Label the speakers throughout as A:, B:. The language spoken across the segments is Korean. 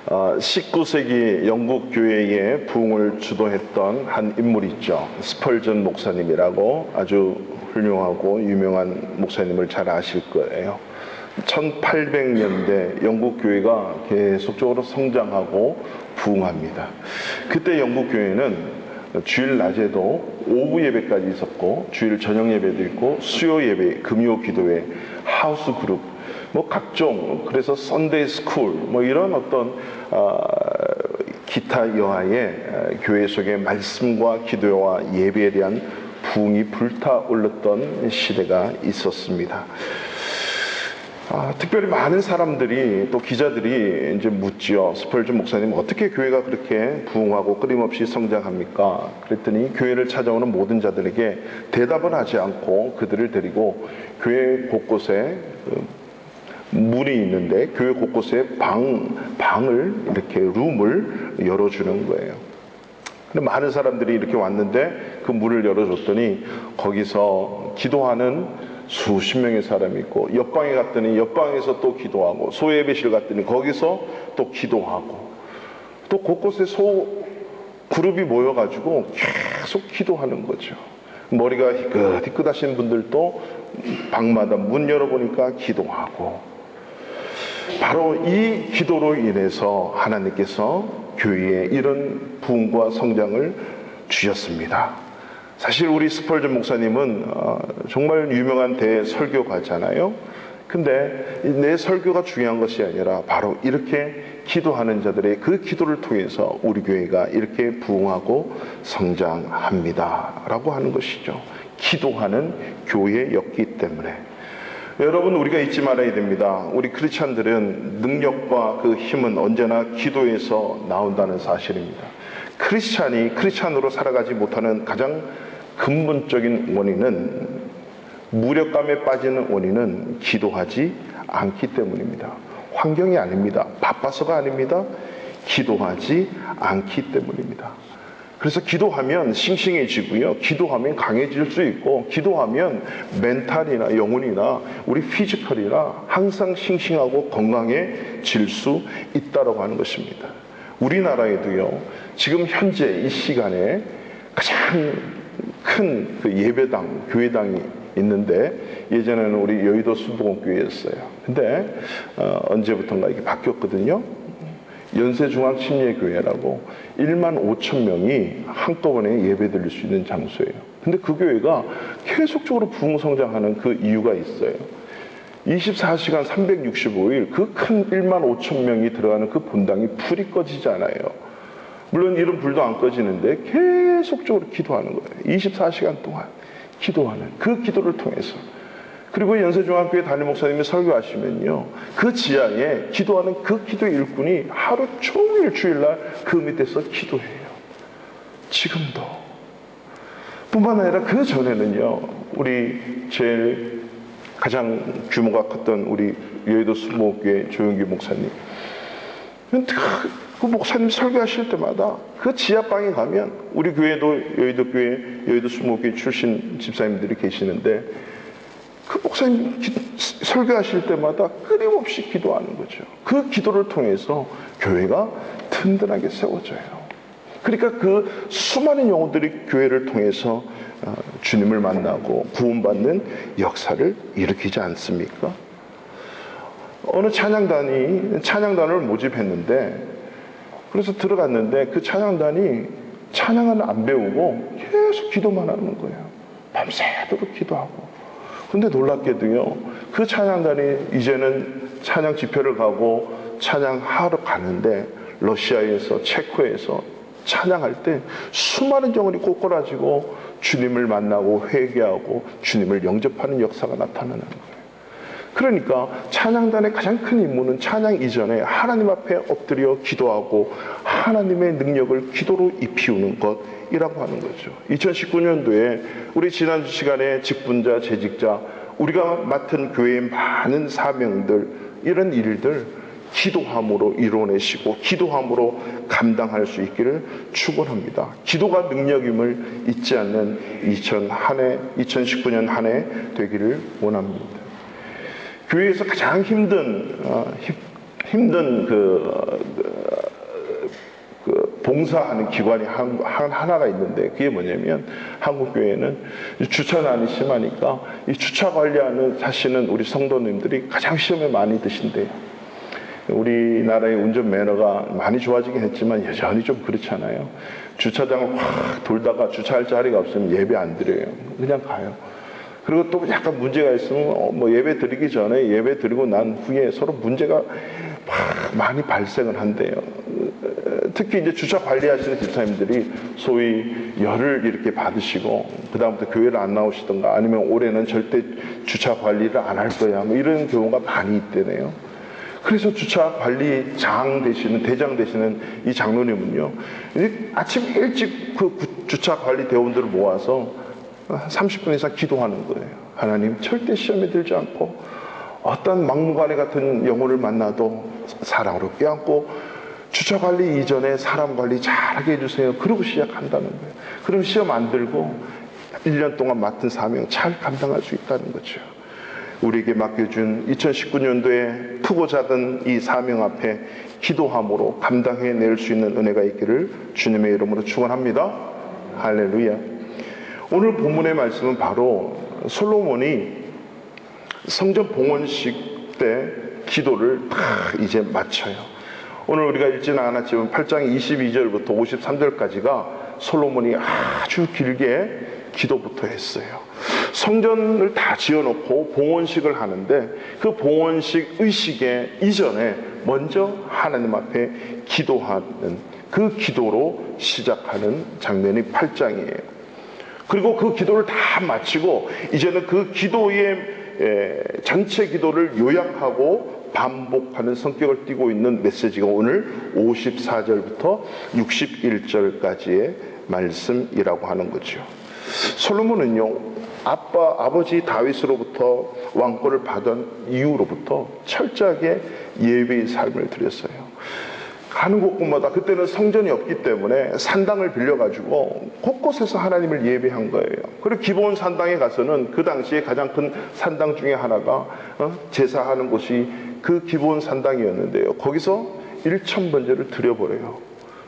A: 19세기 영국 교회의 부흥을 주도했던 한 인물이 있죠. 스펄전 목사님이라고 아주 훌륭하고 유명한 목사님을 잘 아실 거예요. 1800년대 영국 교회가 계속적으로 성장하고 부흥합니다. 그때 영국 교회는 주일 낮에도 오후 예배까지 있었고, 주일 저녁 예배도 있고, 수요 예배, 금요 기도회, 하우스 그룹, 각종, 그래서 선데이 스쿨 이런 어떤 기타 여하의 교회 속의 말씀과 기도와 예배에 대한 부흥이 불타올랐던 시대가 있었습니다. 특별히 많은 사람들이, 또 기자들이 이제 묻지요. 스펄전 목사님, 어떻게 교회가 그렇게 부흥하고 끊임없이 성장합니까? 그랬더니 교회를 찾아오는 모든 자들에게 대답은 하지 않고 그들을 데리고 교회 곳곳에 문이 있는데 교회 곳곳에 방을 이렇게 룸을 열어주는 거예요. 근데 많은 사람들이 이렇게 왔는데 그 문을 열어줬더니 거기서 기도하는 수십 명의 사람이 있고, 옆방에 갔더니 옆방에서 또 기도하고, 소예배실 갔더니 거기서 또 기도하고, 또 곳곳에 그룹이 모여가지고 계속 기도하는 거죠. 머리가 희끗희끗하신 분들도 방마다 문 열어보니까 기도하고, 바로 이 기도로 인해서 하나님께서 교회에 이런 부흥과 성장을 주셨습니다. 사실 우리 스펄전 목사님은 정말 유명한 대설교가잖아요. 근데 내 설교가 중요한 것이 아니라 바로 이렇게 기도하는 자들의 그 기도를 통해서 우리 교회가 이렇게 부흥하고 성장합니다 라고 하는 것이죠. 기도하는 교회였기 때문에. 여러분, 우리가 잊지 말아야 됩니다. 우리 크리스찬들은 능력과 그 힘은 언제나 기도에서 나온다는 사실입니다. 크리스찬으로 살아가지 못하는 가장 근본적인 원인은, 무력감에 빠지는 원인은 기도하지 않기 때문입니다. 환경이 아닙니다. 바빠서가 아닙니다. 기도하지 않기 때문입니다. 그래서 기도하면 싱싱해지고요. 기도하면 강해질 수 있고, 기도하면 멘탈이나 영혼이나 우리 피지컬이나 항상 싱싱하고 건강해질 수 있다고 하는 것입니다. 우리나라에도요, 지금 현재 이 시간에 가장 큰 그 예배당, 교회당이 있는데, 예전에는 우리 여의도 순복음교회였어요. 근데 언제부턴가 이게 바뀌었거든요. 연세중앙침례교회라고 15,000명이 한꺼번에 예배 드릴 수 있는 장소예요. 근데 그 교회가 계속적으로 부흥성장하는 그 이유가 있어요. 24시간 365일 그 큰 15,000명이 들어가는 그 본당이 불이 꺼지지 않아요. 물론 이런 불도 안 꺼지는데 계속적으로 기도하는 거예요. 24시간 동안 기도하는 그 기도를 통해서. 그리고 연세중앙교회 담임 목사님이 설교하시면요, 그 지하에 기도하는 그 기도의 일꾼이 하루 종일 주일날 그 밑에서 기도해요. 지금도. 뿐만 아니라 그 전에는요, 우리 제일 가장 규모가 컸던 우리 여의도 순복음교회 조영기 목사님, 그 목사님 설교하실 때마다 그 지하방에 가면, 우리 교회도 여의도 순복음교회 출신 집사님들이 계시는데, 그 목사님 설교하실 때마다 끊임없이 기도하는 거죠. 그 기도를 통해서 교회가 든든하게 세워져요. 그러니까 그 수많은 영혼들이 교회를 통해서 주님을 만나고 구원받는 역사를 일으키지 않습니까? 어느 찬양단을 모집했는데, 그래서 들어갔는데 그 찬양단이 찬양을 안 배우고 계속 기도만 하는 거예요. 밤새도록 기도하고. 근데 놀랍게도요, 그 찬양단이 이제는 찬양 집회를 가고 찬양하러 가는데, 러시아에서, 체코에서 찬양할 때 수많은 영혼이 꼬꾸라지고 주님을 만나고 회개하고 주님을 영접하는 역사가 나타나는 거예요. 그러니까 찬양단의 가장 큰 임무는 찬양 이전에 하나님 앞에 엎드려 기도하고 하나님의 능력을 기도로 입히우는 것이라고 하는 거죠. 2019년도에 우리 지난 시간에 직분자, 재직자, 우리가 맡은 교회의 많은 사명들, 이런 일들 기도함으로 이뤄내시고 기도함으로 감당할 수 있기를 축원합니다. 기도가 능력임을 잊지 않는 2019년 한 해 되기를 원합니다. 교회에서 가장 힘든 봉사하는 기관이 하나가 있는데, 그게 뭐냐면 한국교회는 주차난이 심하니까 이 주차 관리하는 하시는 우리 성도님들이 가장 시험에 많이 드신대요. 우리나라의 운전 매너가 많이 좋아지긴 했지만 여전히 좀 그렇잖아요. 주차장을 확 돌다가 주차할 자리가 없으면 예배 안 드려요. 그냥 가요. 그리고 또 약간 문제가 있으면 뭐 예배 드리기 전에 예배 드리고 난 후에 서로 문제가 많이 발생을 한대요. 특히 이제 주차 관리하시는 집사님들이 소위 열을 이렇게 받으시고 그 다음부터 교회를 안 나오시던가 아니면 올해는 절대 주차 관리를 안 할 거야 뭐 이런 경우가 많이 있대네요. 그래서 주차 관리장 되시는 대장 되시는 이 장로님은요, 아침 일찍 그 주차 관리 대원들을 모아서 30분 이상 기도하는 거예요. 하나님, 절대 시험에 들지 않고 어떤 막무가내 같은 영혼을 만나도 사랑으로 껴안고 주차 관리 이전에 사람 관리 잘하게 해주세요. 그러고 시작한다는 거예요. 그럼 시험 안 들고 1년 동안 맡은 사명 잘 감당할 수 있다는 거죠. 우리에게 맡겨준 2019년도에 크고 작은 이 사명 앞에 기도함으로 감당해낼 수 있는 은혜가 있기를 주님의 이름으로 축원합니다. 할렐루야. 오늘 본문의 말씀은 바로 솔로몬이 성전 봉헌식 때 기도를 다 이제 마쳐요. 오늘 우리가 읽지는 않았지만 8장 22절부터 53절까지가 솔로몬이 아주 길게 기도부터 했어요. 성전을 다 지어놓고 봉헌식을 하는데 그 봉헌식 의식의 이전에 먼저 하나님 앞에 기도하는 그 기도로 시작하는 장면이 8장이에요. 그리고 그 기도를 다 마치고 이제는 그 기도의 전체 기도를 요약하고 반복하는 성격을 띠고 있는 메시지가 오늘 54절부터 61절까지의 말씀이라고 하는 거죠. 솔로몬은요, 아버지 다윗으로부터 왕권을 받은 이후로부터 철저하게 예배의 삶을 드렸어요. 가는 곳곳마다, 그때는 성전이 없기 때문에 산당을 빌려가지고 곳곳에서 하나님을 예배한 거예요. 그리고 기본 산당에 가서는 그 당시에 가장 큰 산당 중에 하나가 제사하는 곳이 그 기본 산당이었는데요. 거기서 1000번제를 드려버려요.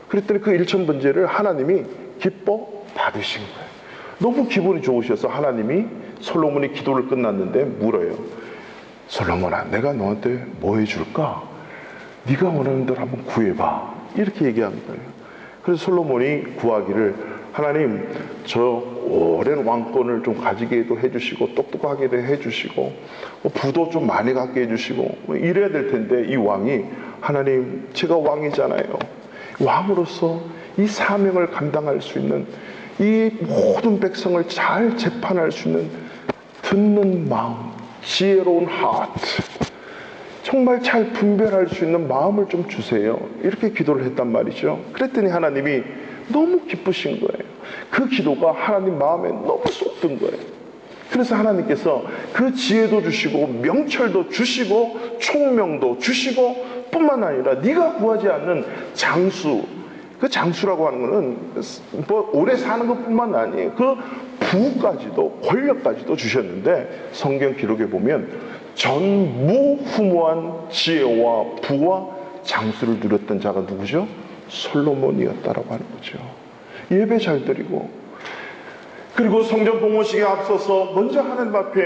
A: 그랬더니 그 1000번제를 하나님이 기뻐 받으신 거예요. 너무 기분이 좋으셔서 하나님이 솔로몬이 기도를 끝났는데 물어요. 솔로몬아, 내가 너한테 뭐 해줄까? 네가 원하는 대로 한번 구해봐. 이렇게 얘기한 거예요. 그래서 솔로몬이 구하기를, 하나님, 저 오랜 왕권을 좀 가지게도 해주시고 똑똑하게도 해주시고 부도 좀 많이 갖게 해주시고 이래야 될 텐데, 이 왕이, 하나님, 제가 왕이잖아요. 왕으로서 이 사명을 감당할 수 있는, 이 모든 백성을 잘 재판할 수 있는 듣는 마음, 지혜로운 하트, 정말 잘 분별할 수 있는 마음을 좀 주세요. 이렇게 기도를 했단 말이죠. 그랬더니 하나님이 너무 기쁘신 거예요. 그 기도가 하나님 마음에 너무 쏙 든 거예요. 그래서 하나님께서 그 지혜도 주시고 명철도 주시고 총명도 주시고 뿐만 아니라 네가 구하지 않는 장수, 그 장수라고 하는 거는 뭐 오래 사는 것뿐만 아니에요. 그 부까지도, 권력까지도 주셨는데, 성경 기록에 보면 전무후무한 지혜와 부와 장수를 누렸던 자가 누구죠? 솔로몬이었다라고 하는 거죠. 예배 잘 드리고, 그리고 성전 봉헌식에 앞서서 먼저 하나님 앞에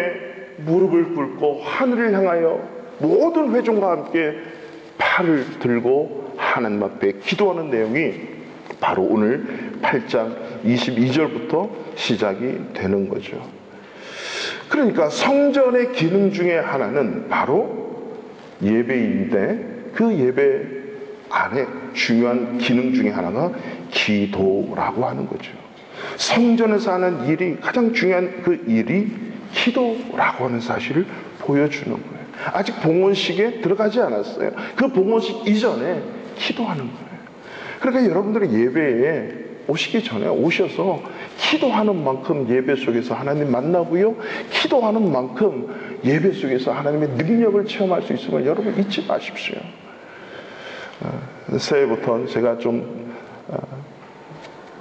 A: 무릎을 꿇고 하늘을 향하여 모든 회중과 함께 팔을 들고 하나님 앞에 기도하는 내용이 바로 오늘 8장 22절부터 시작이 되는 거죠. 그러니까 성전의 기능 중에 하나는 바로 예배인데, 그 예배 안에 중요한 기능 중에 하나가 기도라고 하는 거죠. 성전에서 하는 일이, 가장 중요한 그 일이 기도라고 하는 사실을 보여주는 거예요. 아직 봉헌식에 들어가지 않았어요. 그 봉헌식 이전에 기도하는 거예요. 그러니까 여러분들이 예배에 오시기 전에 오셔서 기도하는 만큼 예배 속에서 하나님 만나고요, 기도하는 만큼 예배 속에서 하나님의 능력을 체험할 수 있음을 여러분 잊지 마십시오. 새해부터 제가 좀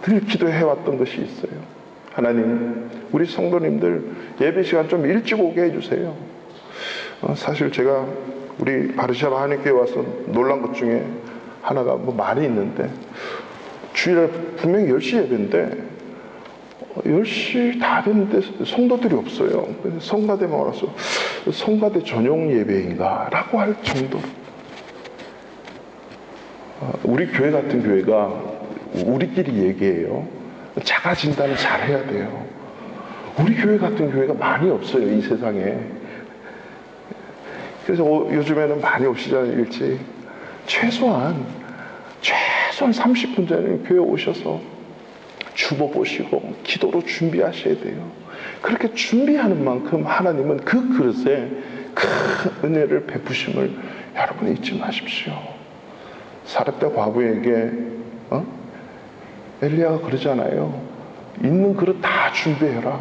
A: 늘 기도해왔던 것이 있어요. 하나님, 우리 성도님들 예배 시간 좀 일찍 오게 해주세요. 사실 제가 우리 바르샤바 한인교회 와서 놀란 것 중에 하나가 뭐 많이 있는데, 주일에 분명히 10시 예배인데 10시 다 됐는데 성도들이 없어요. 성가대만 와서 성가대 전용 예배인가 라고 할 정도로 우리 교회 같은 교회가 우리끼리 얘기해요. 자가 진단을 잘해야 돼요. 우리 교회 같은 교회가 많이 없어요, 이 세상에. 그래서 요즘에는 많이 오시잖아요, 일찍. 최소한 30분 전에 교회 오셔서 주보 보시고 기도로 준비하셔야 돼요. 그렇게 준비하는 만큼 하나님은 그 그릇에 큰 은혜를 베푸심을 여러분 잊지 마십시오. 사렙다 과부에게 엘리야가 그러잖아요. 있는 그릇 다 준비해라.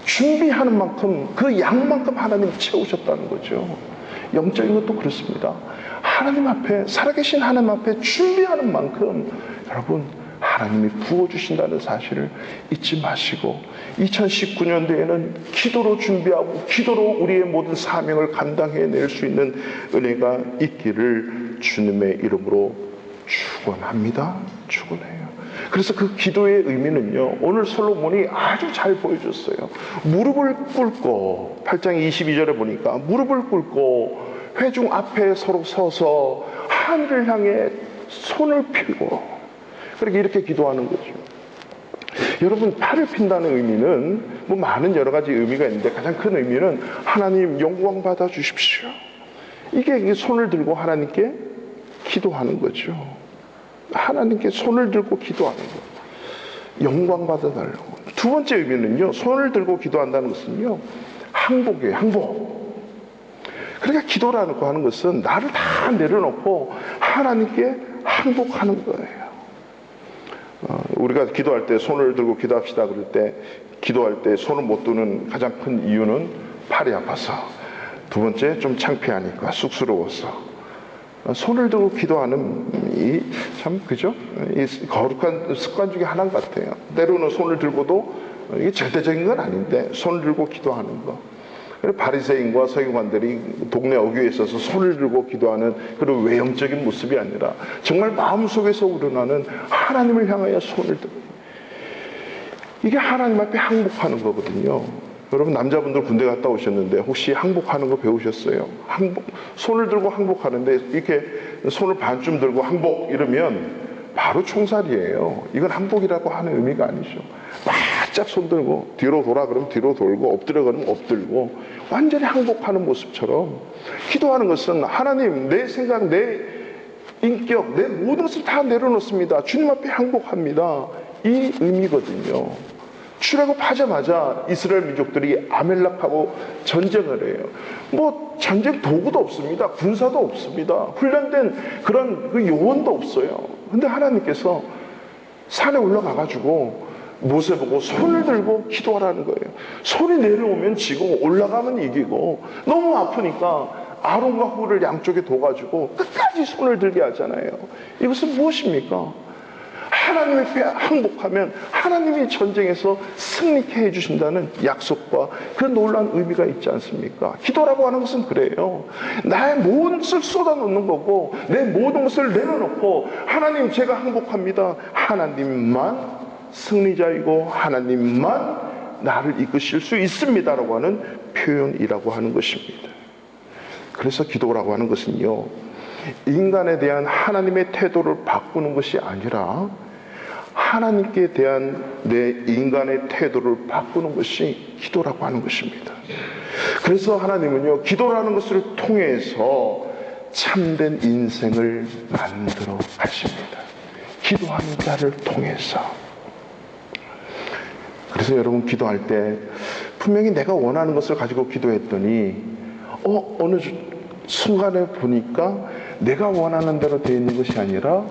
A: 준비하는 만큼 그 양만큼 하나님 채우셨다는 거죠. 영적인 것도 그렇습니다. 하나님 앞에, 살아계신 하나님 앞에 준비하는 만큼 여러분 하나님이 부어주신다는 사실을 잊지 마시고 2019년도에는 기도로 준비하고 기도로 우리의 모든 사명을 감당해낼 수 있는 은혜가 있기를 주님의 이름으로 축원합니다. 축원해요. 그래서 그 기도의 의미는요, 오늘 솔로몬이 아주 잘 보여줬어요. 무릎을 꿇고 8장 22절에 보니까 무릎을 꿇고 회중 앞에 서로 서서 하늘을 향해 손을 펴고 그렇게 이렇게 기도하는 거죠. 여러분, 팔을 핀다는 의미는 뭐 많은 여러 가지 의미가 있는데 가장 큰 의미는 하나님 영광 받아 주십시오. 이게 손을 들고 하나님께 기도하는 거죠. 하나님께 손을 들고 기도하는 거. 영광 받아달라고. 두 번째 의미는요, 손을 들고 기도한다는 것은요, 항복이에요. 항복. 그러니까 기도라는 거 하는 것은 나를 다 내려놓고 하나님께 항복하는 거예요. 우리가 기도할 때 손을 들고 기도합시다 그럴 때 기도할 때 손을 못 드는 가장 큰 이유는 팔이 아파서, 두 번째 좀 창피하니까, 쑥스러워서. 손을 들고 기도하는 이 참 그죠? 이 거룩한 습관 중에 하나 같아요. 때로는 손을 들고도 이게 절대적인 건 아닌데 손을 들고 기도하는 거. 바리새인과 서기관들이 동네 어귀에 있어서 손을 들고 기도하는 그런 외형적인 모습이 아니라 정말 마음속에서 우러나는 하나님을 향하여 손을 들고, 이게 하나님 앞에 항복하는 거거든요. 여러분, 남자분들 군대 갔다 오셨는데 혹시 항복하는 거 배우셨어요? 손을 들고 항복하는데 이렇게 손을 반쯤 들고 항복 이러면 바로 총살이에요. 이건 항복이라고 하는 의미가 아니죠. 바짝 손 들고 뒤로 돌아 그러면 뒤로 돌고 엎드려 그러면 엎들고 완전히 항복하는 모습처럼 기도하는 것은 하나님, 내 생각, 내 인격, 내 모든 것을 다 내려놓습니다. 주님 앞에 항복합니다. 이 의미거든요. 출애굽하자마자 이스라엘 민족들이 아멜렉하고 전쟁을 해요. 뭐 전쟁 도구도 없습니다. 군사도 없습니다. 훈련된 그런 그 요원도 없어요. 근데 하나님께서 산에 올라가가지고 모세 보고 손을 들고 기도하라는 거예요. 손이 내려오면 지고 올라가면 이기고, 너무 아프니까 아론과 훌을 양쪽에 둬가지고 끝까지 손을 들게 하잖아요. 이것은 무엇입니까? 하나님 앞에 항복하면 하나님이 전쟁에서 승리케 해주신다는 약속과 그 놀라운 의미가 있지 않습니까? 기도라고 하는 것은 그래요. 나의 모든 것을 쏟아놓는 거고 내 모든 것을 내려놓고 하나님, 제가 항복합니다. 하나님만 승리자이고 하나님만 나를 이끄실 수 있습니다라고 하는 표현이라고 하는 것입니다. 그래서 기도라고 하는 것은요, 인간에 대한 하나님의 태도를 바꾸는 것이 아니라 하나님께 대한 내 인간의 태도를 바꾸는 것이 기도라고 하는 것입니다. 그래서 하나님은요, 기도라는 것을 통해서 참된 인생을 만들어 가십니다. 기도하는 자를 통해서. 그래서 여러분, 기도할 때 분명히 내가 원하는 것을 가지고 기도했더니 어느 순간에 보니까 내가 원하는 대로 되어 있는 것이 아니라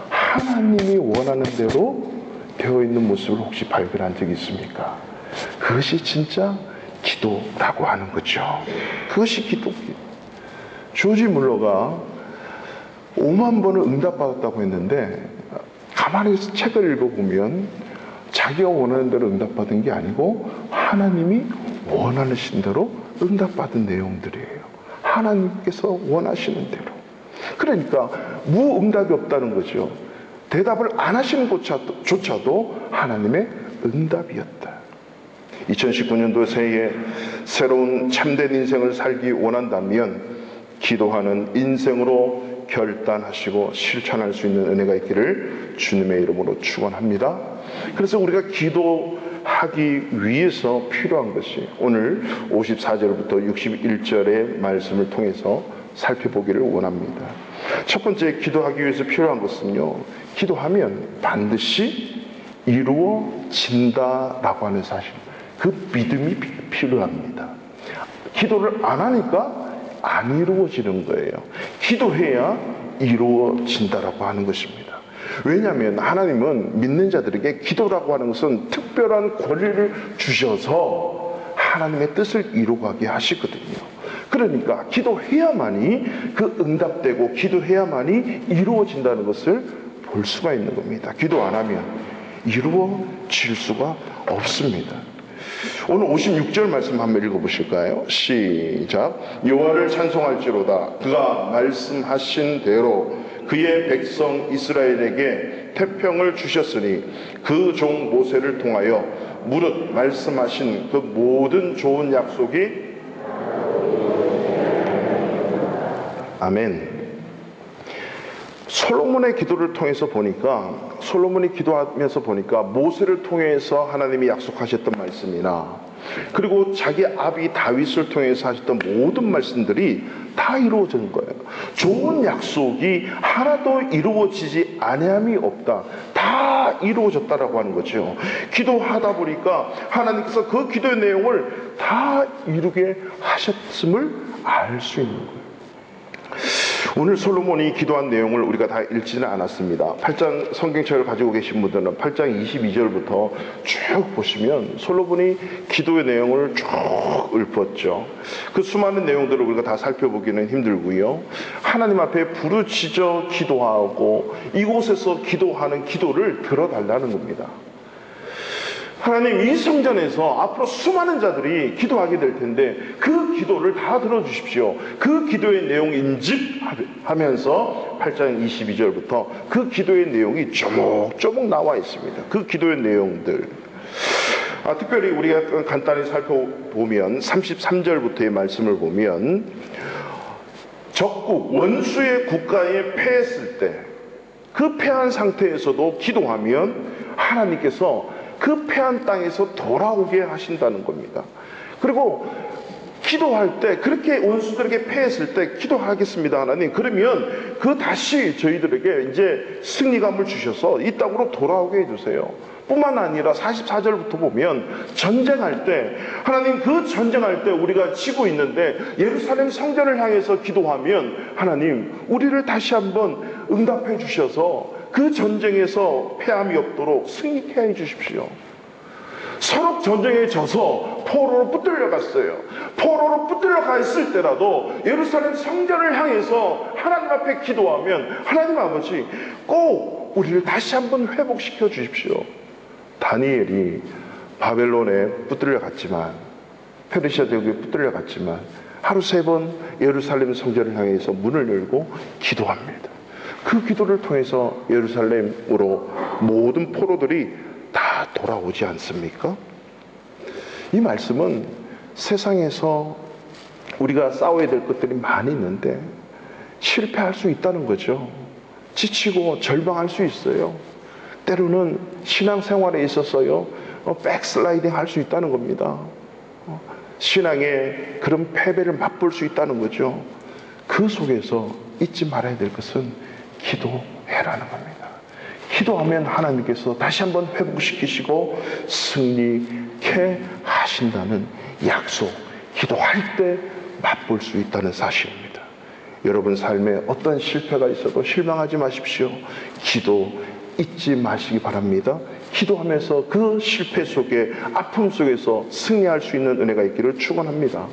A: 하나님이 원하는 대로 되어 있는 모습을 혹시 발견한 적이 있습니까? 그것이 진짜 기도라고 하는 거죠. 그것이 기도. 조지 물러가 5만 번을 응답받았다고 했는데 가만히 책을 읽어보면 자기가 원하는 대로 응답받은 게 아니고 하나님이 원하신 대로 응답받은 내용들이에요. 하나님께서 원하시는 대로. 그러니까 무응답이 없다는 거죠. 대답을 안 하시는 것조차도 하나님의 응답이었다. 2019년도 새해에 새로운 참된 인생을 살기 원한다면 기도하는 인생으로 결단하시고 실천할 수 있는 은혜가 있기를 주님의 이름으로 축원합니다. 그래서 우리가 기도하기 위해서 필요한 것이 오늘 54절부터 61절의 말씀을 통해서 살펴보기를 원합니다. 첫 번째, 기도하기 위해서 필요한 것은요, 기도하면 반드시 이루어진다라고 하는 사실, 그 믿음이 필요합니다. 기도를 안 하니까 안 이루어지는 거예요. 기도해야 이루어진다라고 하는 것입니다. 왜냐하면 하나님은 믿는 자들에게 기도라고 하는 것은 특별한 권리를 주셔서 하나님의 뜻을 이루어가게 하시거든요. 그러니까 기도해야만이 그 응답되고 기도해야만이 이루어진다는 것을 볼 수가 있는 겁니다. 기도 안 하면 이루어질 수가 없습니다. 오늘 56절 말씀 한번 읽어보실까요? 시작. 여호와를 찬송할지로다. 그가 말씀하신 대로 그의 백성 이스라엘에게 태평을 주셨으니 그 종 모세를 통하여 무릇 말씀하신 그 모든 좋은 약속이 아멘. 솔로몬의 기도를 통해서 보니까, 솔로몬이 기도하면서 보니까 모세를 통해서 하나님이 약속하셨던 말씀이나 그리고 자기 아비 다윗을 통해서 하셨던 모든 말씀들이 다 이루어진 거예요. 좋은 약속이 하나도 이루어지지 아니함이 없다. 다 이루어졌다라고 하는 거죠. 기도하다 보니까 하나님께서 그 기도의 내용을 다 이루게 하셨음을 알 수 있는 거예요. 오늘 솔로몬이 기도한 내용을 우리가 다 읽지는 않았습니다. 8장 성경책을 가지고 계신 분들은 8장 22절부터 쭉 보시면 솔로몬이 기도의 내용을 쭉 읊었죠. 그 수많은 내용들을 우리가 다 살펴보기는 힘들고요. 하나님 앞에 부르짖어 기도하고 이곳에서 기도하는 기도를 들어달라는 겁니다. 하나님, 이 성전에서 앞으로 수많은 자들이 기도하게 될 텐데 그 기도를 다 들어주십시오. 그 기도의 내용 인집하면서 8장 22절부터 그 기도의 내용이 조목조목 나와 있습니다. 그 기도의 내용들. 특별히 우리가 간단히 살펴보면 33절부터의 말씀을 보면 적국, 원수의 국가에 패했을 때 그 패한 상태에서도 기도하면 하나님께서 그 패한 땅에서 돌아오게 하신다는 겁니다. 그리고 기도할 때, 그렇게 원수들에게 패했을 때 기도하겠습니다 하나님, 그러면 그 다시 저희들에게 이제 승리감을 주셔서 이 땅으로 돌아오게 해주세요. 뿐만 아니라 44절부터 보면 전쟁할 때, 하나님, 그 전쟁할 때 우리가 지고 있는데 예루살렘 성전을 향해서 기도하면 하나님, 우리를 다시 한번 응답해 주셔서 그 전쟁에서 패함이 없도록 승리케 해 주십시오. 서로 전쟁에 져서 포로로 붙들려 갔어요. 포로로 붙들려 가 있을 때라도 예루살렘 성전을 향해서 하나님 앞에 기도하면 하나님 아버지, 꼭 우리를 다시 한번 회복시켜 주십시오. 다니엘이 바벨론에 붙들려 갔지만, 페르시아 제국에 붙들려 갔지만 하루 3번 예루살렘 성전을 향해서 문을 열고 기도합니다. 그 기도를 통해서 예루살렘으로 모든 포로들이 다 돌아오지 않습니까? 이 말씀은 세상에서 우리가 싸워야 될 것들이 많이 있는데 실패할 수 있다는 거죠. 지치고 절망할 수 있어요. 때로는 신앙생활에 있어서요, 백슬라이딩 할 수 있다는 겁니다. 신앙의 그런 패배를 맛볼 수 있다는 거죠. 그 속에서 잊지 말아야 될 것은 기도해라는 겁니다. 기도하면 하나님께서 다시 한번 회복시키시고 승리케 하신다는 약속, 기도할 때 맛볼 수 있다는 사실입니다. 여러분 삶에 어떤 실패가 있어도 실망하지 마십시오. 기도 잊지 마시기 바랍니다. 기도하면서 그 실패 속에, 아픔 속에서 승리할 수 있는 은혜가 있기를 축원합니다.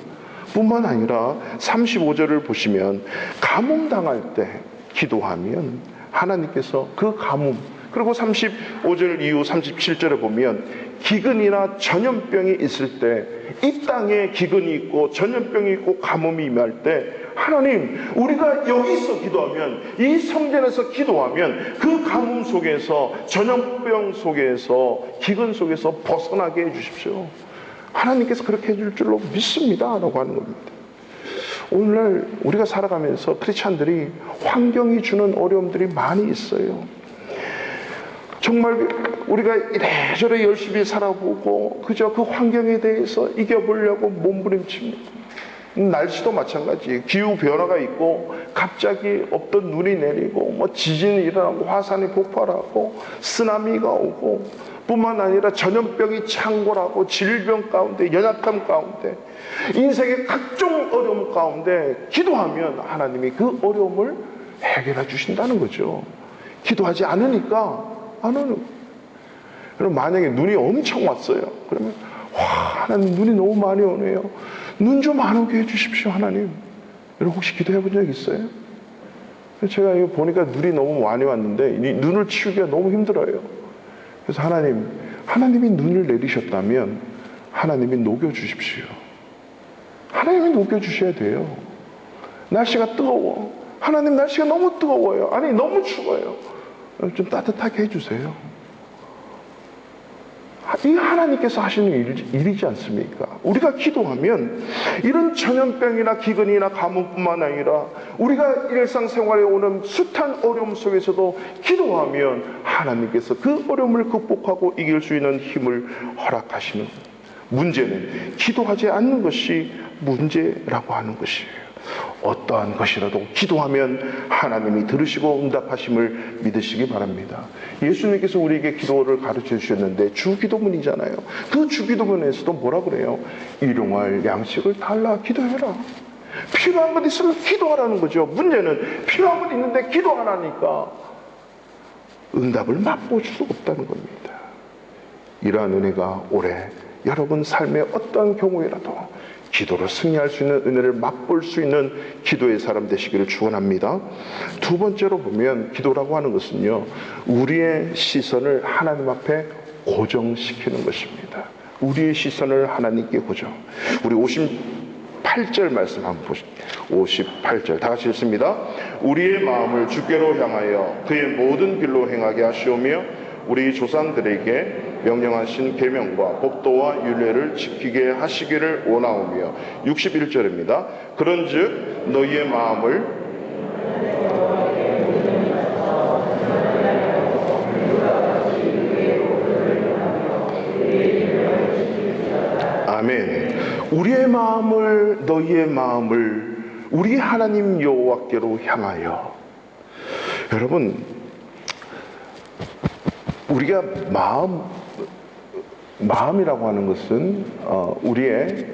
A: 뿐만 아니라 35절을 보시면 가뭄당할 때 기도하면 하나님께서 그 가뭄, 그리고 35절 이후 37절에 보면 기근이나 전염병이 있을 때, 이 땅에 기근이 있고 전염병이 있고 가뭄이 임할 때 하나님, 우리가 여기서 기도하면, 이 성전에서 기도하면 그 가뭄 속에서, 전염병 속에서, 기근 속에서 벗어나게 해주십시오. 하나님께서 그렇게 해줄 줄로 믿습니다 라고 하는 겁니다. 오늘날 우리가 살아가면서 크리스찬들이 환경이 주는 어려움들이 많이 있어요. 정말 우리가 이래저래 열심히 살아보고 그저 그 환경에 대해서 이겨보려고 몸부림칩니다. 날씨도 마찬가지예요. 기후 변화가 있고 갑자기 없던 눈이 내리고 뭐 지진이 일어나고 화산이 폭발하고 쓰나미가 오고 뿐만 아니라 전염병이 창궐하고 질병 가운데, 연약함 가운데, 인생의 각종 어려움 가운데 기도하면 하나님이 그 어려움을 해결해 주신다는 거죠. 기도하지 않으니까 안 오는 거예요. 그럼 만약에 눈이 엄청 왔어요. 그러면 하나님 눈이 너무 많이 오네요. 눈 좀 안 오게 해주십시오 하나님. 여러분 혹시 기도해 본 적 있어요? 제가 이거 보니까 눈이 너무 많이 왔는데 이 눈을 치우기가 너무 힘들어요. 그래서 하나님이 눈을 내리셨다면 하나님이 녹여주십시오. 하나님이 녹여주셔야 돼요. 날씨가 뜨거워. 하나님 날씨가 너무 뜨거워요. 아니 너무 추워요. 좀 따뜻하게 해주세요. 이 하나님께서 하시는 일이지 않습니까? 우리가 기도하면 이런 전염병이나 기근이나 가뭄뿐만 아니라 우리가 일상생활에 오는 숱한 어려움 속에서도 기도하면 하나님께서 그 어려움을 극복하고 이길 수 있는 힘을 허락하시는 거예요. 문제는 기도하지 않는 것이 문제라고 하는 것이에요. 어떠한 것이라도 기도하면 하나님이 들으시고 응답하심을 믿으시기 바랍니다. 예수님께서 우리에게 기도를 가르쳐 주셨는데 주기도문이잖아요. 그 주기도문에서도 뭐라 그래요? 일용할 양식을 달라 기도해라. 필요한 것 있으면 기도하라는 거죠. 문제는 필요한 것 있는데 기도 안 하니까 응답을 맛볼 수 없다는 겁니다. 이러한 은혜가 올해 여러분 삶의 어떤 경우에라도 기도로 승리할 수 있는 은혜를 맛볼 수 있는 기도의 사람 되시기를 축원합니다. 두 번째로 보면 기도라고 하는 것은요, 우리의 시선을 하나님 앞에 고정시키는 것입니다. 우리의 시선을 하나님께 고정. 우리 58절 말씀 한번 보시죠. 58절 다 같이 읽습니다. 우리의 마음을 주께로 향하여 그의 모든 길로 행하게 하시오며 우리 조상들에게 명령하신 계명과 법도와 율례를 지키게 하시기를 원하오며 61절입니다. 그런즉 너희의 마음을 아멘. 우리의 마음을 너희의 마음을 우리 하나님 여호와께로 향하여. 여러분 우리가 마음이라고 하는 것은 우리의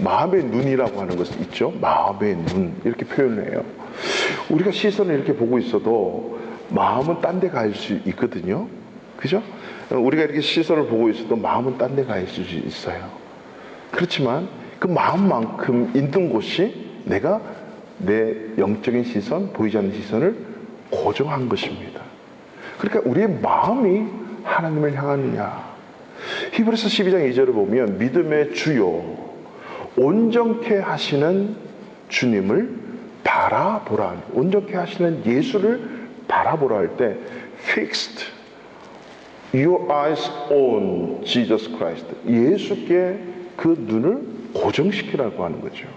A: 마음의 눈이라고 하는 것이 있죠. 마음의 눈 이렇게 표현을 해요. 우리가 시선을 이렇게 보고 있어도 마음은 딴 데 갈 수 있거든요. 그죠? 우리가 이렇게 시선을 보고 있어도 마음은 딴 데 갈 수 있어요. 그렇지만 그 마음만큼 있는 곳이 내가 내 영적인 시선, 보이지 않는 시선을 고정한 것입니다. 그러니까 우리의 마음이 하나님을 향하느냐. 히브리서 12장 2절을 보면 믿음의 주요 온전케 하시는 주님을 바라보라. 온전케 하시는 예수를 바라보라 할 때 fixed your eyes on Jesus Christ. 예수께 그 눈을 고정시키라고 하는 거죠.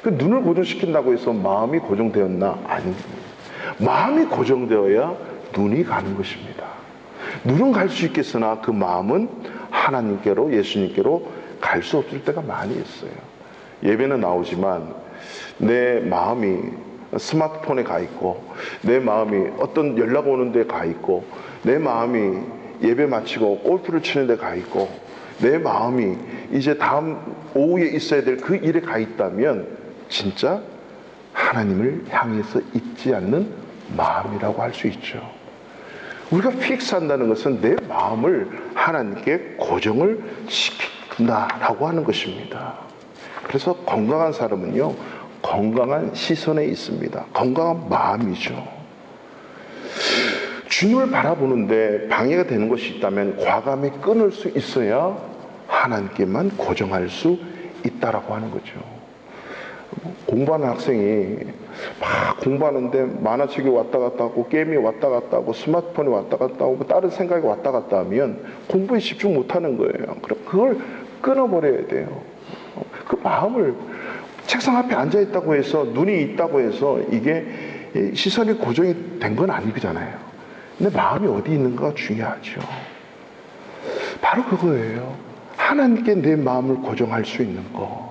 A: 그 눈을 고정시킨다고 해서 마음이 고정되었나? 아닙니다. 마음이 고정되어야 눈이 가는 것입니다. 눈은 갈 수 있겠으나 그 마음은 하나님께로, 예수님께로 갈 수 없을 때가 많이 있어요. 예배는 나오지만 내 마음이 스마트폰에 가 있고, 내 마음이 어떤 연락 오는 데 가 있고, 내 마음이 예배 마치고 골프를 치는 데 가 있고, 내 마음이 이제 다음 오후에 있어야 될 그 일에 가 있다면 진짜 하나님을 향해서 있지 않는 마음이라고 할 수 있죠. 우리가 픽스한다는 것은 내 마음을 하나님께 고정을 시킨다라고 하는 것입니다. 그래서 건강한 사람은요, 건강한 시선에 있습니다. 건강한 마음이죠. 주님을 바라보는데 방해가 되는 것이 있다면 과감히 끊을 수 있어야 하나님께만 고정할 수 있다라고 하는 거죠. 공부하는 학생이 막 공부하는데 만화책이 왔다 갔다 하고 게임이 왔다 갔다 하고 스마트폰이 왔다 갔다 하고 다른 생각이 왔다 갔다 하면 공부에 집중 못하는 거예요. 그럼 그걸 끊어버려야 돼요. 그 마음을 책상 앞에 앉아 있다고 해서 눈이 있다고 해서 이게 시선이 고정이 된 건 아니잖아요. 근데 마음이 어디 있는가가 중요하죠. 바로 그거예요. 하나님께 내 마음을 고정할 수 있는 거.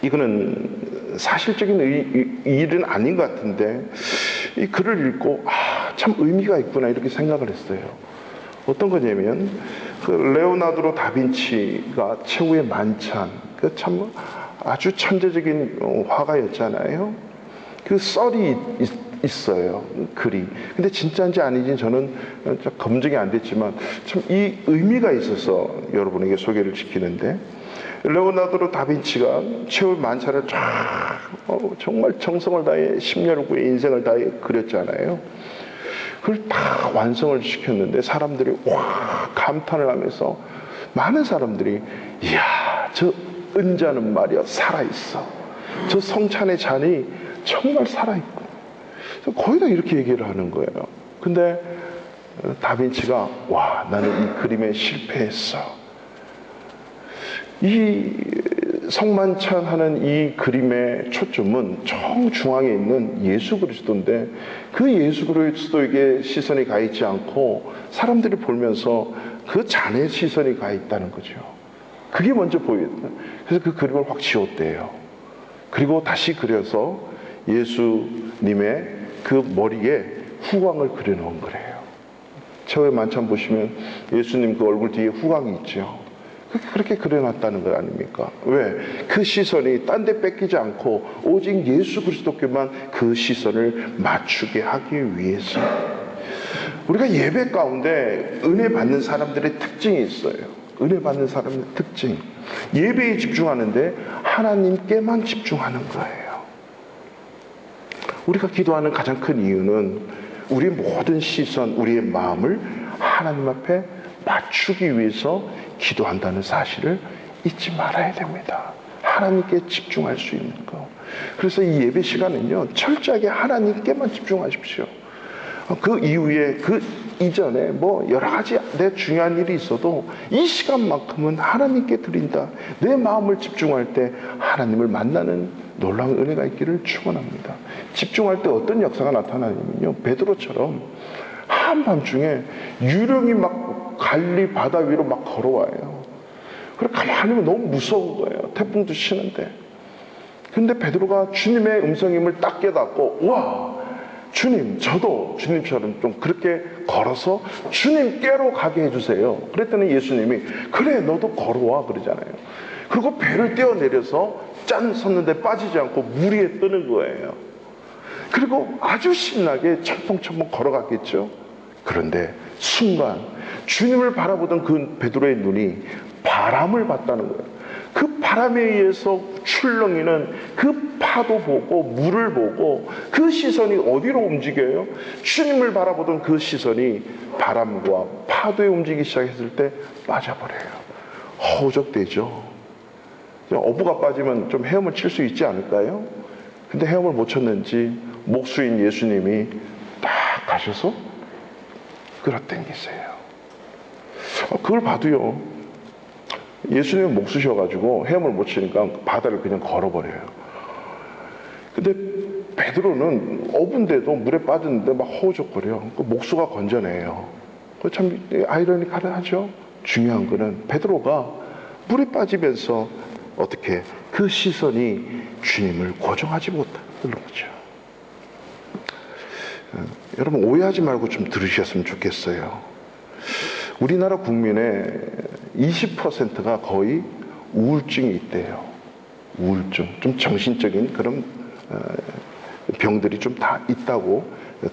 A: 이거는 사실적인 일은 아닌 것 같은데 이 글을 읽고 참 의미가 있구나 이렇게 생각을 했어요. 어떤 거냐면 그 레오나르도 다빈치가 최후의 만찬, 그 참 아주 천재적인 화가였잖아요. 그 썰이 있어요, 글이. 근데 진짜인지 아닌지 저는 검증이 안 됐지만 참 이 의미가 있어서 여러분에게 소개를 시키는데, 레오나르도 다빈치가 최후의 만찬을 정말 정성을 다해 10년을 구해 인생을 다해 그렸잖아요. 그걸 다 완성을 시켰는데 사람들이 와 감탄을 하면서, 많은 사람들이 이야 저 은자는 말이야 살아있어, 저 성찬의 잔이 정말 살아있고, 거의 다 이렇게 얘기를 하는 거예요. 근데 다빈치가 와 나는 이 그림에 실패했어. 이 성만찬 하는 이 그림의 초점은 정중앙에 있는 예수 그리스도인데, 그 예수 그리스도에게 시선이 가 있지 않고 사람들이 보면서 그 잔에 시선이 가 있다는 거죠. 그게 먼저 보였다. 그래서 그 그림을 확 지웠대요. 그리고 다시 그려서 예수님의 그 머리에 후광을 그려놓은 거래요. 최후의 만찬 보시면 예수님 그 얼굴 뒤에 후광이 있죠. 그렇게 그려놨다는 것 아닙니까? 왜? 그 시선이 딴 데 뺏기지 않고 오직 예수 그리스도께만 그 시선을 맞추게 하기 위해서. 우리가 예배 가운데 은혜 받는 사람들의 특징이 있어요. 은혜 받는 사람의 특징. 예배에 집중하는데 하나님께만 집중하는 거예요. 우리가 기도하는 가장 큰 이유는 우리의 모든 시선, 우리의 마음을 하나님 앞에 맞추기 위해서 기도한다는 사실을 잊지 말아야 됩니다. 하나님께 집중할 수 있는 거. 그래서 이 예배 시간은요, 철저하게 하나님께만 집중하십시오. 그 이후에, 그 이전에 뭐 여러 가지 내 중요한 일이 있어도 이 시간만큼은 하나님께 드린다. 내 마음을 집중할 때 하나님을 만나는 놀라운 은혜가 있기를 축원합니다. 집중할 때 어떤 역사가 나타나냐면요, 베드로처럼 한밤중에 유령이 막 갈리 바다 위로 막 걸어와요. 그래 가만히 보면 너무 무서운 거예요. 태풍도 치는데. 근데 베드로가 주님의 음성임을 딱 깨닫고, 와 주님, 저도 주님처럼 좀 그렇게 걸어서 주님께로 가게 해주세요. 그랬더니 예수님이 그래 너도 걸어와 그러잖아요. 그리고 배를 떼어내려서 짠 섰는데 빠지지 않고 물 위에 뜨는 거예요. 그리고 아주 신나게 철컹철컹 걸어갔겠죠. 그런데 순간 주님을 바라보던 그 베드로의 눈이 바람을 봤다는 거예요. 그 바람에 의해서 출렁이는 그 파도 보고 물을 보고 그 시선이 어디로 움직여요? 주님을 바라보던 그 시선이 바람과 파도에 움직이기 시작했을 때 빠져버려요. 허우적대죠. 어부가 빠지면 좀 헤엄을 칠 수 있지 않을까요? 근데 헤엄을 못 쳤는지 목수인 예수님이 딱 가셔서 끌어당기세요. 그걸 봐도요, 예수님은 목수셔가지고 헤엄을 못 치니까 바다를 그냥 걸어버려요. 근데 베드로는 어부인데도 물에 빠졌는데 막 허우적거려. 그 목수가 건져내요. 참 아이러니컬하죠. 중요한 거는 베드로가 물에 빠지면서 어떻게 그 시선이 주님을 고정하지 못하는 거죠. 여러분 오해하지 말고 좀 들으셨으면 좋겠어요. 우리나라 국민의 20%가 거의 우울증이 있대요. 우울증, 좀 정신적인 그런 병들이 좀 다 있다고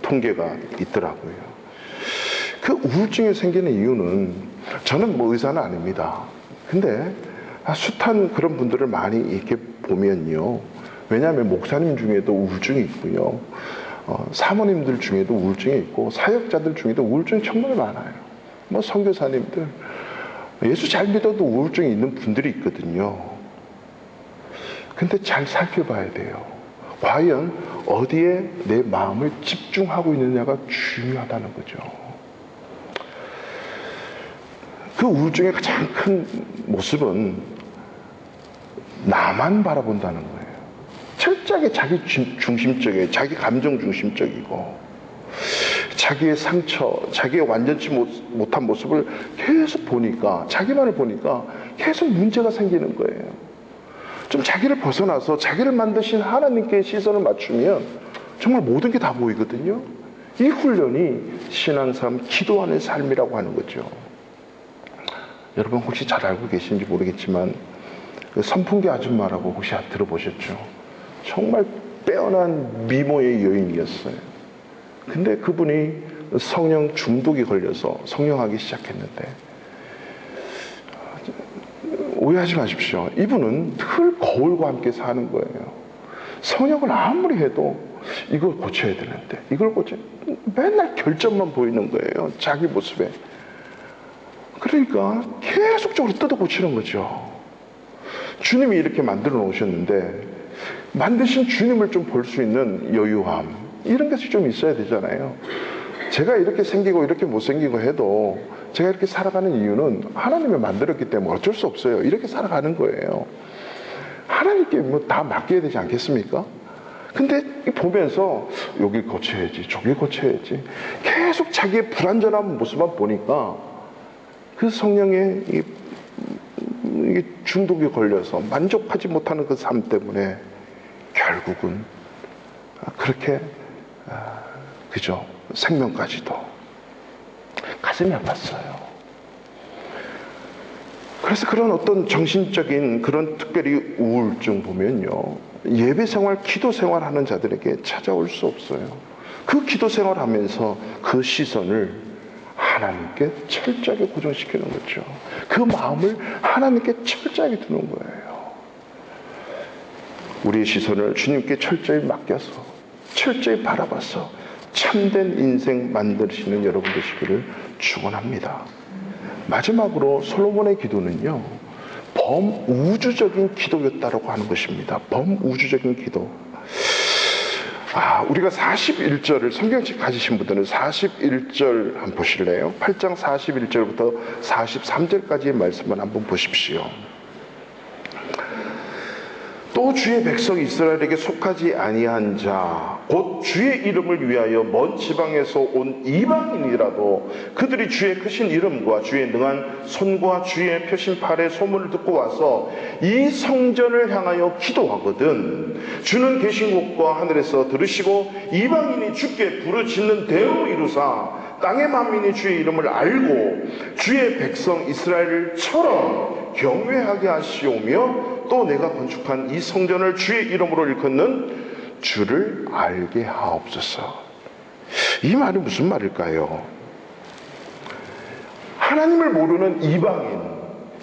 A: 통계가 있더라고요. 그 우울증이 생기는 이유는, 저는 뭐 의사는 아닙니다. 근데 숱한 그런 분들을 많이 이렇게 보면요, 왜냐하면 목사님 중에도 우울증이 있고요, 사모님들 중에도 우울증이 있고 사역자들 중에도 우울증이 정말 많아요. 뭐 선교사님들, 예수 잘 믿어도 우울증이 있는 분들이 있거든요. 근데 잘 살펴봐야 돼요. 과연 어디에 내 마음을 집중하고 있느냐가 중요하다는 거죠. 그 우울증의 가장 큰 모습은 나만 바라본다는 거예요. 철저하게 자기 중심적이에요. 자기 감정 중심적이고 자기의 상처, 자기의 완전치 못한 모습을 계속 보니까, 자기만을 보니까 계속 문제가 생기는 거예요. 좀 자기를 벗어나서 자기를 만드신 하나님께 시선을 맞추면 정말 모든 게 다 보이거든요. 이 훈련이 신앙삶, 기도하는 삶이라고 하는 거죠. 여러분 혹시 잘 알고 계신지 모르겠지만 그 선풍기 아줌마라고 혹시 들어보셨죠? 정말 빼어난 미모의 여인이었어요. 근데 그분이 성령 중독이 걸려서 성령하기 시작했는데, 오해하지 마십시오. 이분은 늘 거울과 함께 사는 거예요. 성령을 아무리 해도 이걸 고쳐야 되는데 이걸 맨날 결점만 보이는 거예요. 자기 모습에. 그러니까 계속적으로 뜯어 고치는 거죠. 주님이 이렇게 만들어 놓으셨는데 만드신 주님을 좀 볼 수 있는 여유함, 이런 것이 좀 있어야 되잖아요. 제가 이렇게 생기고 이렇게 못생기고 해도 제가 이렇게 살아가는 이유는 하나님이 만들었기 때문에 어쩔 수 없어요. 이렇게 살아가는 거예요. 하나님께 뭐 다 맡겨야 되지 않겠습니까? 근데 보면서 여기 고쳐야지, 저기 고쳐야지, 계속 자기의 불완전한 모습만 보니까 그 성령의 이게 중독이 걸려서 만족하지 못하는 그 삶 때문에 결국은 그렇게 그죠, 생명까지도 가슴이 아팠어요. 그래서 그런 어떤 정신적인 그런 특별히 우울증 보면요, 예배 생활, 기도 생활 하는 자들에게 찾아올 수 없어요. 그 기도 생활 하면서 그 시선을 하나님께 철저하게 고정시키는 거죠. 그 마음을 하나님께 철저하게 두는 거예요. 우리의 시선을 주님께 철저히 맡겨서, 철저히 바라봐서 참된 인생 만드시는 여러분 되시기를 축원합니다. 마지막으로 솔로몬의 기도는요, 범우주적인 기도였다라고 하는 것입니다. 범우주적인 기도. 우리가 41절을 성경책 가지신 분들은 41절 한번 보실래요? 8장 41절부터 43절까지의 말씀을 한번 보십시오. 또 주의 백성 이스라엘에게 속하지 아니한 자, 곧 주의 이름을 위하여 먼 지방에서 온 이방인이라도 그들이 주의 크신 이름과 주의 능한 손과 주의 펴신 팔의 소문을 듣고 와서 이 성전을 향하여 기도하거든 주는 계신 곳과 하늘에서 들으시고 이방인이 주께 부르짖는 대로 이루사 땅의 만민이 주의 이름을 알고 주의 백성 이스라엘처럼 경외하게 하시오며 또 내가 건축한 이 성전을 주의 이름으로 일컫는 주를 알게 하옵소서. 이 말이 무슨 말일까요? 하나님을 모르는 이방인,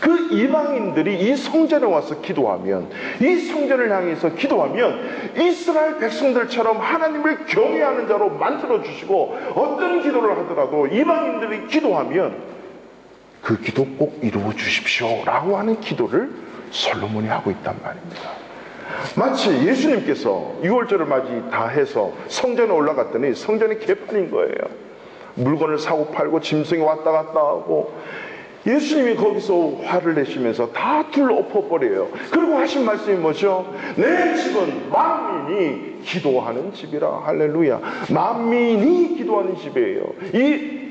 A: 그 이방인들이 이 성전에 와서 기도하면, 이 성전을 향해서 기도하면 이스라엘 백성들처럼 하나님을 경외하는 자로 만들어주시고, 어떤 기도를 하더라도 이방인들이 기도하면 그 기도 꼭 이루어 주십시오 라고 하는 기도를 솔로몬이 하고 있단 말입니다. 마치 예수님께서 6월절을 맞이 다 해서 성전에 올라갔더니 성전이 개판인 거예요. 물건을 사고 팔고 짐승이 왔다 갔다 하고, 예수님이 거기서 화를 내시면서 다 둘러엎어버려요. 그리고 하신 말씀이 뭐죠? 내 집은 만민이 기도하는 집이라. 할렐루야. 만민이 기도하는 집이에요. 이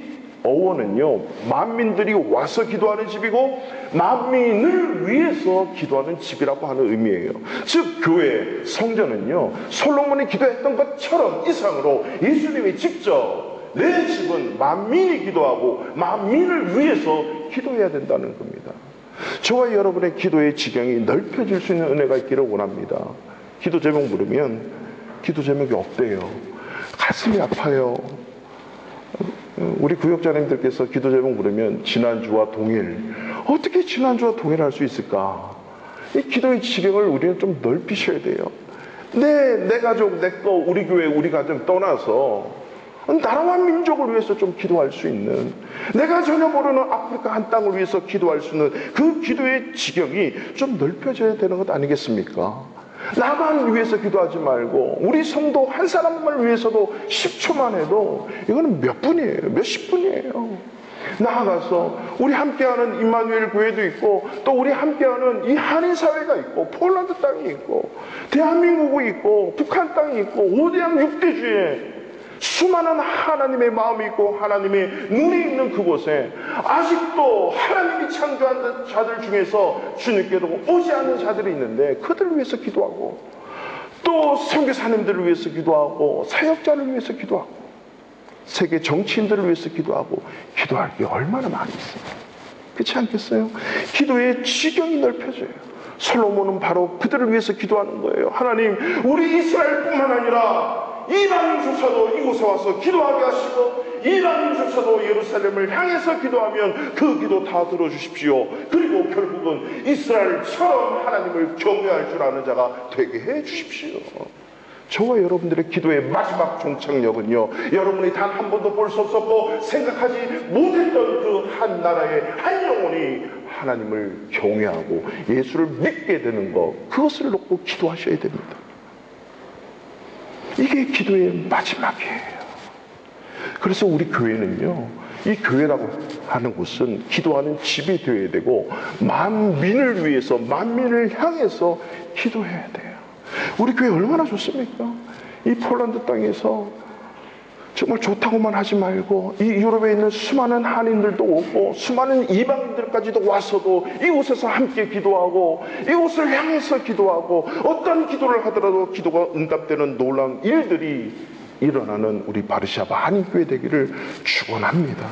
A: 어원은요, 만민들이 와서 기도하는 집이고 만민을 위해서 기도하는 집이라고 하는 의미예요. 즉 교회, 성전은요, 솔로몬이 기도했던 것처럼 이상으로 예수님이 직접 내 집은 만민이 기도하고 만민을 위해서 기도해야 된다는 겁니다. 저와 여러분의 기도의 지경이 넓혀질 수 있는 은혜가 있기를 원합니다. 기도 제목 물으면 기도 제목이 없대요. 가슴이 아파요. 우리 구역장님들께서 기도 제목 물으면 지난주와 동일, 어떻게 지난주와 동일할 수 있을까? 이 기도의 지경을 우리는 좀 넓히셔야 돼요. 내 가족, 내 거, 우리 교회, 우리 가정 떠나서 나라와 민족을 위해서 좀 기도할 수 있는, 내가 전혀 모르는 아프리카 한 땅을 위해서 기도할 수 있는 그 기도의 지경이 좀 넓혀져야 되는 것 아니겠습니까? 나만 위해서 기도하지 말고 우리 성도 한 사람을 위해서도 10초만 해도 이거는 몇 분이에요. 몇십 분이에요. 나아가서 우리 함께하는 임마누엘 교회도 있고 또 우리 함께하는 이 한인 사회가 있고 폴란드 땅이 있고 대한민국이 있고 북한 땅이 있고 5대양 6대주에 수많은 하나님의 마음이 있고 하나님의 눈이 있는 그곳에 아직도 하나님이 창조한 자들 중에서 주님께로 오지 않는 자들이 있는데 그들을 위해서 기도하고 또 선교사님들을 위해서 기도하고 사역자를 위해서 기도하고 세계 정치인들을 위해서 기도하고 기도할 게 얼마나 많이 있어요. 그렇지 않겠어요? 기도의 지경이 넓혀져요. 솔로몬은 바로 그들을 위해서 기도하는 거예요. 하나님, 우리 이스라엘뿐만 아니라 이방인조차도 이곳에 와서 기도하게 하시고 이방인조차도 예루살렘을 향해서 기도하면 그 기도 다 들어주십시오. 그리고 결국은 이스라엘처럼 하나님을 경외할 줄 아는 자가 되게 해 주십시오. 저와 여러분들의 기도의 마지막 종착역은요, 여러분이 단 한 번도 볼 수 없었고 생각하지 못했던 그 한 나라의 한 영혼이 하나님을 경외하고 예수를 믿게 되는 것, 그것을 놓고 기도하셔야 됩니다. 이게 기도의 마지막이에요. 그래서 우리 교회는요, 이 교회라고 하는 곳은 기도하는 집이 되어야 되고 만민을 위해서, 만민을 향해서 기도해야 돼요. 우리 교회 얼마나 좋습니까? 이 폴란드 땅에서 정말 좋다고만 하지 말고 이 유럽에 있는 수많은 한인들도 오고 수많은 이방인들까지도 와서도 이곳에서 함께 기도하고 이곳을 향해서 기도하고 어떤 기도를 하더라도 기도가 응답되는 놀라운 일들이 일어나는 우리 바르샤바 한인교회 되기를 축원합니다.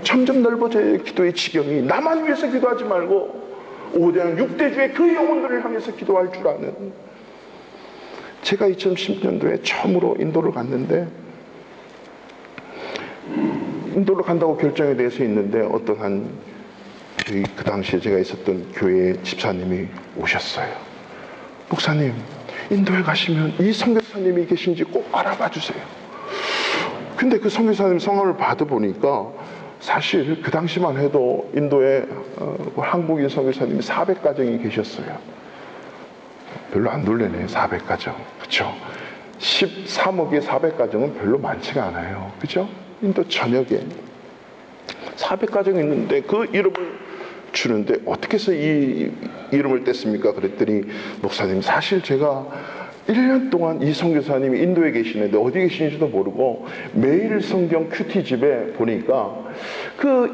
A: 점점 넓어져요. 기도의 지경이. 나만 위해서 기도하지 말고 5대양 6대주의 그 영혼들을 향해서 기도할 줄 아는. 제가 2010년도에 처음으로 인도를 갔는데 인도를 간다고 결정에 대해서 있는데 어떤 그 당시에 제가 있었던 교회 집사님이 오셨어요. 목사님, 인도에 가시면 이 선교사님이 계신지 꼭 알아봐 주세요. 근데 그 선교사님 성함을 받아보니까 사실 그 당시만 해도 인도에 한국인 선교사님이 400가정이 계셨어요. 별로 안 놀래네요. 400가정. 그렇죠? 13억의 400가정은 별로 많지가 않아요. 그렇죠? 인도 전역에 400가정이 있는데 그 이름을 주는데 어떻게 해서 이 이름을 뗐습니까? 그랬더니 목사님, 사실 제가 1년 동안 이 선교사님이 인도에 계시는데 어디 계시는지도 모르고 매일 성경 큐티집에 보니까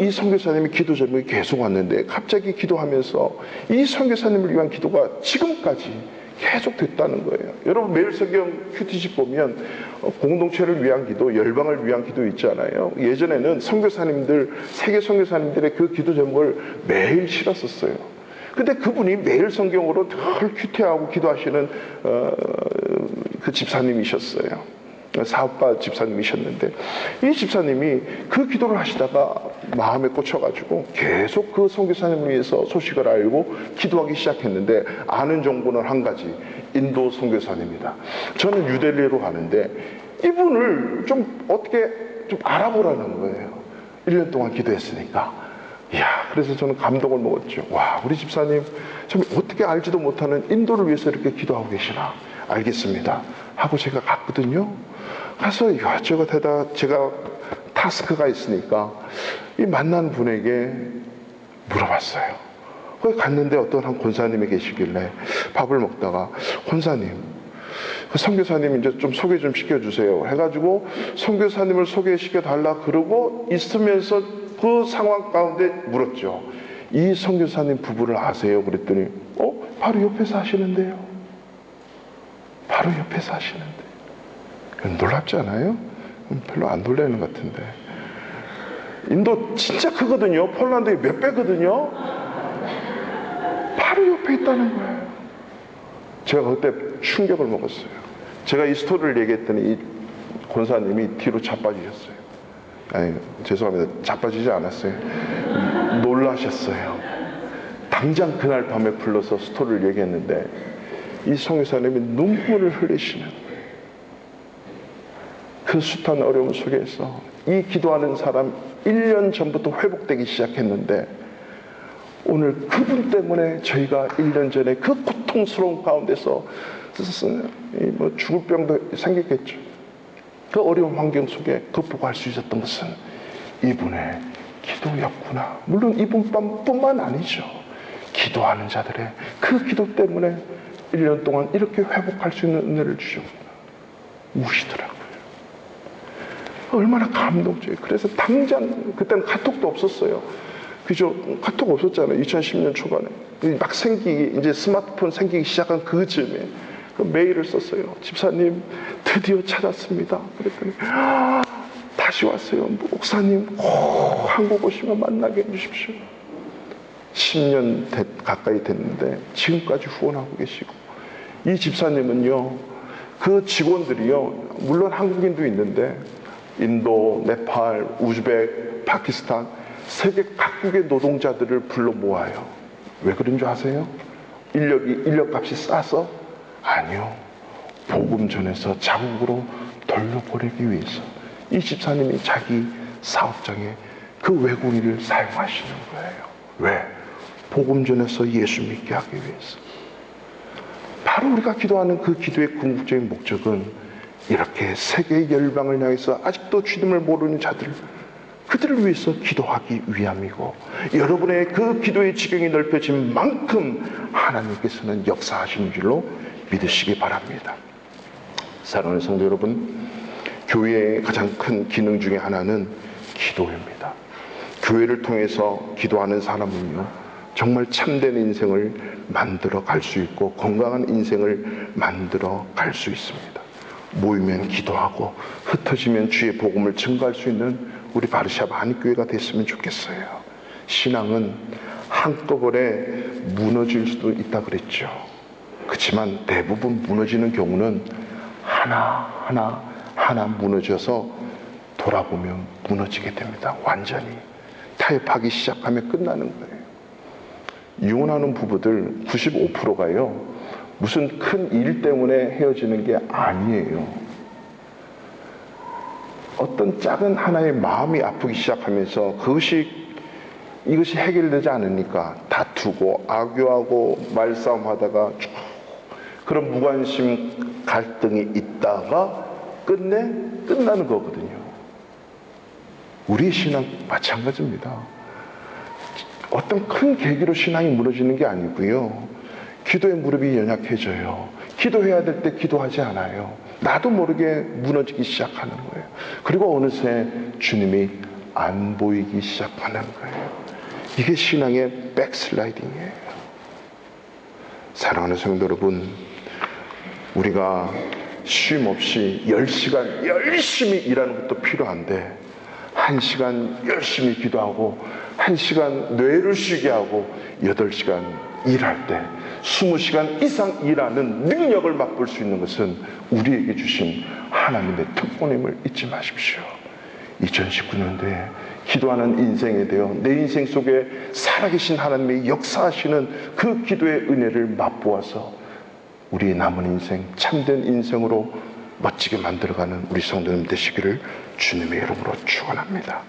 A: 이 선교사님이 기도 제목이 계속 왔는데 갑자기 기도하면서 이 선교사님을 위한 기도가 지금까지 계속 됐다는 거예요. 여러분 매일 성경 큐티집 보면 공동체를 위한 기도, 열방을 위한 기도 있잖아요. 예전에는 선교사님들, 세계 선교사님들의 그 기도 제목을 매일 실었었어요. 근데 그분이 매일 성경으로 늘 큐티하고 기도하시는 그 집사님이셨어요. 사업가 집사님이셨는데 이 집사님이 그 기도를 하시다가 마음에 꽂혀가지고 계속 그 선교사님을 위해서 소식을 알고 기도하기 시작했는데 아는 정보는 한 가지, 인도 선교사님이다. 저는 뉴델리로 가는데 이분을 좀 어떻게 좀 알아보라는 거예요. 1년 동안 기도했으니까. 이야, 그래서 저는 감동을 먹었죠. 와, 우리 집사님 참 어떻게 알지도 못하는 인도를 위해서 이렇게 기도하고 계시나. 알겠습니다 하고 제가 갔거든요. 가서 이것저것 하다 제가 타스크가 있으니까 이 만난 분에게 물어봤어요. 거기 갔는데 어떤 한 권사님이 계시길래 밥을 먹다가 권사님, 그 선교사님 이제 좀 소개 좀 시켜주세요 해가지고 선교사님을 소개시켜 달라 그러고 있으면서 그 상황 가운데 물었죠. 이 선교사님 부부를 아세요? 그랬더니 바로 옆에 사시는데요. 바로 옆에 사시는데. 놀랍지 않아요? 별로 안 놀라는 것 같은데. 인도 진짜 크거든요. 폴란드의 몇 배거든요. 바로 옆에 있다는 거예요. 제가 그때 충격을 먹었어요. 제가 이 스토리를 얘기했더니 이 권사님이 뒤로 자빠지셨어요. 아니, 죄송합니다. 자빠지지 않았어요. 놀라셨어요. 당장 그날 밤에 불러서 스토리를 얘기했는데 이 선교사님이 눈물을 흘리시는 거예요. 그 숱한 어려움 속에서 이 기도하는 사람 1년 전부터 회복되기 시작했는데 오늘 그분 때문에 저희가 1년 전에 그 고통스러운 가운데서 죽을 병도 생겼겠죠. 그 어려운 환경 속에 극복할 수 있었던 것은 이분의 기도였구나. 물론 이분뿐만 아니죠. 기도하는 자들의 그 기도 때문에 1년 동안 이렇게 회복할 수 있는 은혜를 주셨구나. 우시더라고요. 얼마나 감동적이에요. 그래서 당장 그때는 카톡도 없었어요. 그죠? 카톡 없었잖아요. 2010년 초반에 막 이제 스마트폰 생기기 시작한 그 즈음에 그 메일을 썼어요. 집사님 드디어 찾았습니다. 그랬더니 다시 왔어요. 목사님 꼭 한국 오시면 만나게 해주십시오. 10년 가까이 됐는데 지금까지 후원하고 계시고, 이 집사님은요, 그 직원들이요, 물론 한국인도 있는데 인도, 네팔, 우즈벡, 파키스탄 세계 각국의 노동자들을 불러 모아요. 왜 그런 줄 아세요? 인력값이 싸서? 아니요. 복음 전해서 자국으로 돌려보내기 위해서 이 집사님이 자기 사업장에 그 외국인을 사용하시는 거예요. 왜? 복음 전해서 예수 믿게 하기 위해서. 바로 우리가 기도하는 그 기도의 궁극적인 목적은 이렇게 세계의 열방을 향해서 아직도 주님을 모르는 그들을 위해서 기도하기 위함이고, 여러분의 그 기도의 지경이 넓혀진 만큼 하나님께서는 역사하시는 줄로 믿으시기 바랍니다. 사랑하는 성도 여러분, 교회의 가장 큰 기능 중에 하나는 기도입니다. 교회를 통해서 기도하는 사람은요, 정말 참된 인생을 만들어 갈 수 있고 건강한 인생을 만들어 갈 수 있습니다. 모이면 기도하고 흩어지면 주의 복음을 증거할 수 있는 우리 바르샤바 한인교회가 됐으면 좋겠어요. 신앙은 한꺼번에 무너질 수도 있다 그랬죠. 그렇지만 대부분 무너지는 경우는 하나 무너져서 돌아보면 무너지게 됩니다. 완전히 타협하기 시작하면 끝나는 거예요. 이혼하는 부부들 95%가요 무슨 큰 일 때문에 헤어지는 게 아니에요. 어떤 작은 하나의 마음이 아프기 시작하면서 이것이 해결되지 않으니까 다투고 악유하고 말싸움하다가 쭉 그런 무관심 갈등이 있다가 끝나는 거거든요. 우리 신앙 마찬가지입니다. 어떤 큰 계기로 신앙이 무너지는 게 아니고요, 기도의 무릎이 연약해져요. 기도해야 될 때 기도하지 않아요. 나도 모르게 무너지기 시작하는 거예요. 그리고 어느새 주님이 안 보이기 시작하는 거예요. 이게 신앙의 백슬라이딩이에요. 사랑하는 성도 여러분, 우리가 쉼 없이 10시간 열심히 일하는 것도 필요한데 1시간 열심히 기도하고 1시간 뇌를 쉬게 하고 8시간 일할 때 20시간 이상 일하는 능력을 맛볼 수 있는 것은 우리에게 주신 하나님의 특권임을 잊지 마십시오. 2019년도에 기도하는 인생에 대해 내 인생 속에 살아계신 하나님의 역사하시는 그 기도의 은혜를 맛보아서 우리의 남은 인생 참된 인생으로 멋지게 만들어가는 우리 성도님 되시기를 주님의 이름으로 축원합니다.